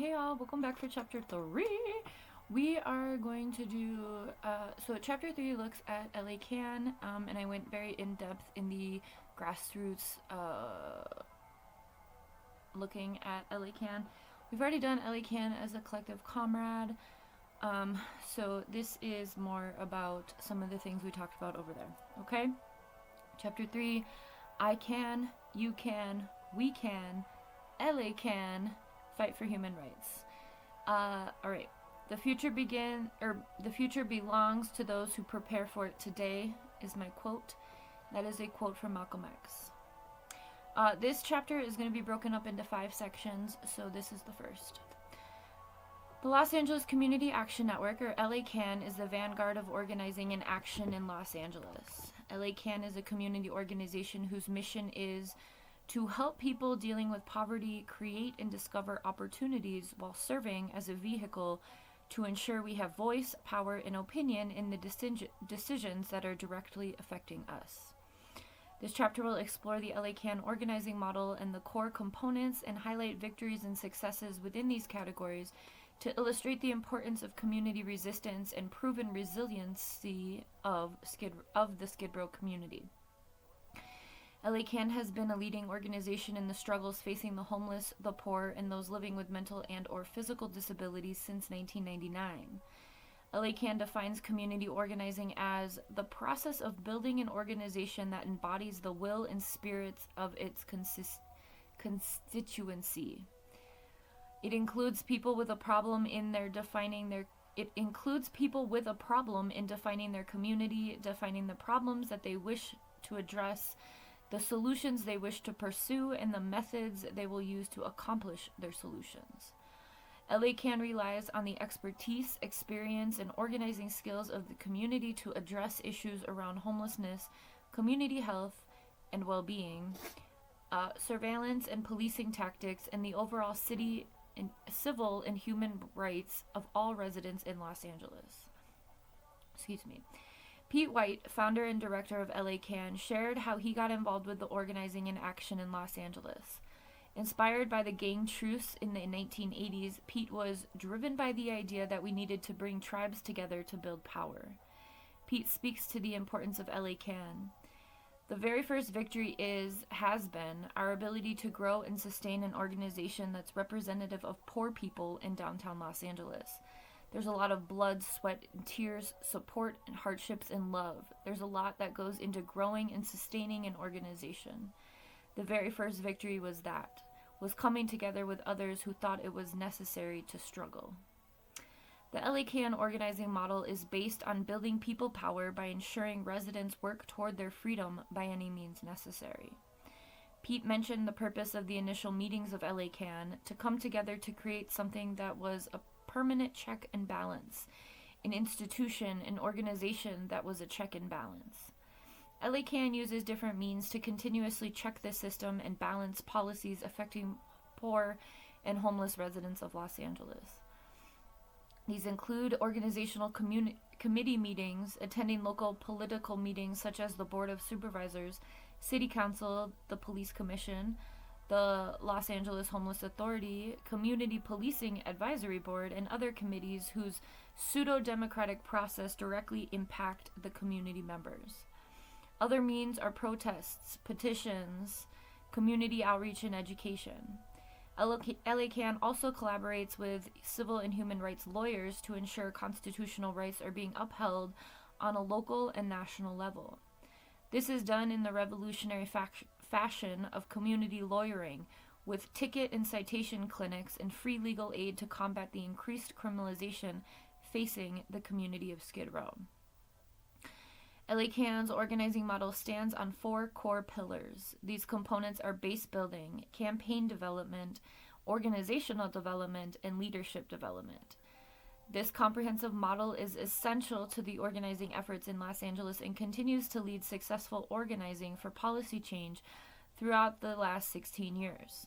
Hey y'all, welcome back for chapter 3. We are going to do, so chapter 3 looks at LACAN, and I went very in depth in the grassroots, looking at LACAN. We've already done LACAN as a collective comrade, so this is more about some of the things we talked about over there, okay? Chapter 3, I can, you can, we can, LA can fight for human rights. All right. The future belongs to those who prepare for it today is my quote. That is a quote from Malcolm X. This chapter is going to be broken up into 5 sections, so this is the first. The Los Angeles Community Action Network, or LACAN, is the vanguard of organizing and action in Los Angeles. LACAN is a community organization whose mission is to help people dealing with poverty create and discover opportunities while serving as a vehicle to ensure we have voice, power, and opinion in the decisions that are directly affecting us. This chapter will explore the LACAN organizing model and the core components and highlight victories and successes within these categories to illustrate the importance of community resistance and proven resiliency of the Skid Row community. LACAN has been a leading organization in the struggles facing the homeless, the poor, and those living with mental and or physical disabilities since 1999. LACAN defines community organizing as the process of building an organization that embodies the will and spirits of its constituency. It includes people with a problem in defining their community, defining the problems that they wish to address, the solutions they wish to pursue, and the methods they will use to accomplish their solutions. LACAN relies on the expertise, experience, and organizing skills of the community to address issues around homelessness, community health and well-being, surveillance and policing tactics, and the overall civil and human rights of all residents in Los Angeles. Pete White, founder and director of LACAN, shared how he got involved with the organizing and action in Los Angeles. Inspired by the gang truce in the 1980s, Pete was driven by the idea that we needed to bring tribes together to build power. Pete speaks to the importance of LACAN. The very first victory has been our ability to grow and sustain an organization that's representative of poor people in downtown Los Angeles. There's a lot of blood, sweat, and tears, support, and hardships, and love. There's a lot that goes into growing and sustaining an organization. The very first victory was coming together with others who thought it was necessary to struggle. The LACAN organizing model is based on building people power by ensuring residents work toward their freedom by any means necessary. Pete mentioned the purpose of the initial meetings of LACAN to come together to create something that was a permanent check and balance, an institution, an organization that was a check and balance. LACAN uses different means to continuously check the system and balance policies affecting poor and homeless residents of Los Angeles. These include organizational committee meetings, attending local political meetings such as the Board of Supervisors, City Council, the Police Commission, the Los Angeles Homeless Authority, Community Policing Advisory Board, and other committees whose pseudo-democratic process directly impact the community members. Other means are protests, petitions, community outreach, and education. LACAN also collaborates with civil and human rights lawyers to ensure constitutional rights are being upheld on a local and national level. This is done in the revolutionary fashion of community lawyering, with ticket and citation clinics and free legal aid to combat the increased criminalization facing the community of Skid Row. LACAN's organizing model stands on 4 core pillars. These components are base building, campaign development, organizational development, and leadership development. This comprehensive model is essential to the organizing efforts in Los Angeles and continues to lead successful organizing for policy change throughout the last 16 years.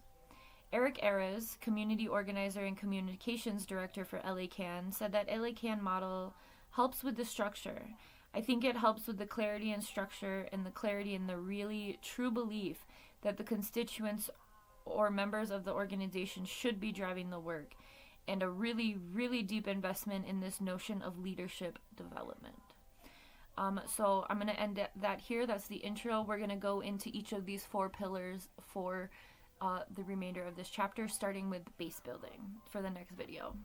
Eric Ares, community organizer and communications director for LACAN, said that LACAN model helps with the structure. I think it helps with the clarity and structure and the clarity and the really true belief that the constituents or members of the organization should be driving the work. and a really, really deep investment in this notion of leadership development. So I'm going to end that here. That's the intro. We're going to go into each of these 4 pillars for the remainder of this chapter, starting with base building for the next video.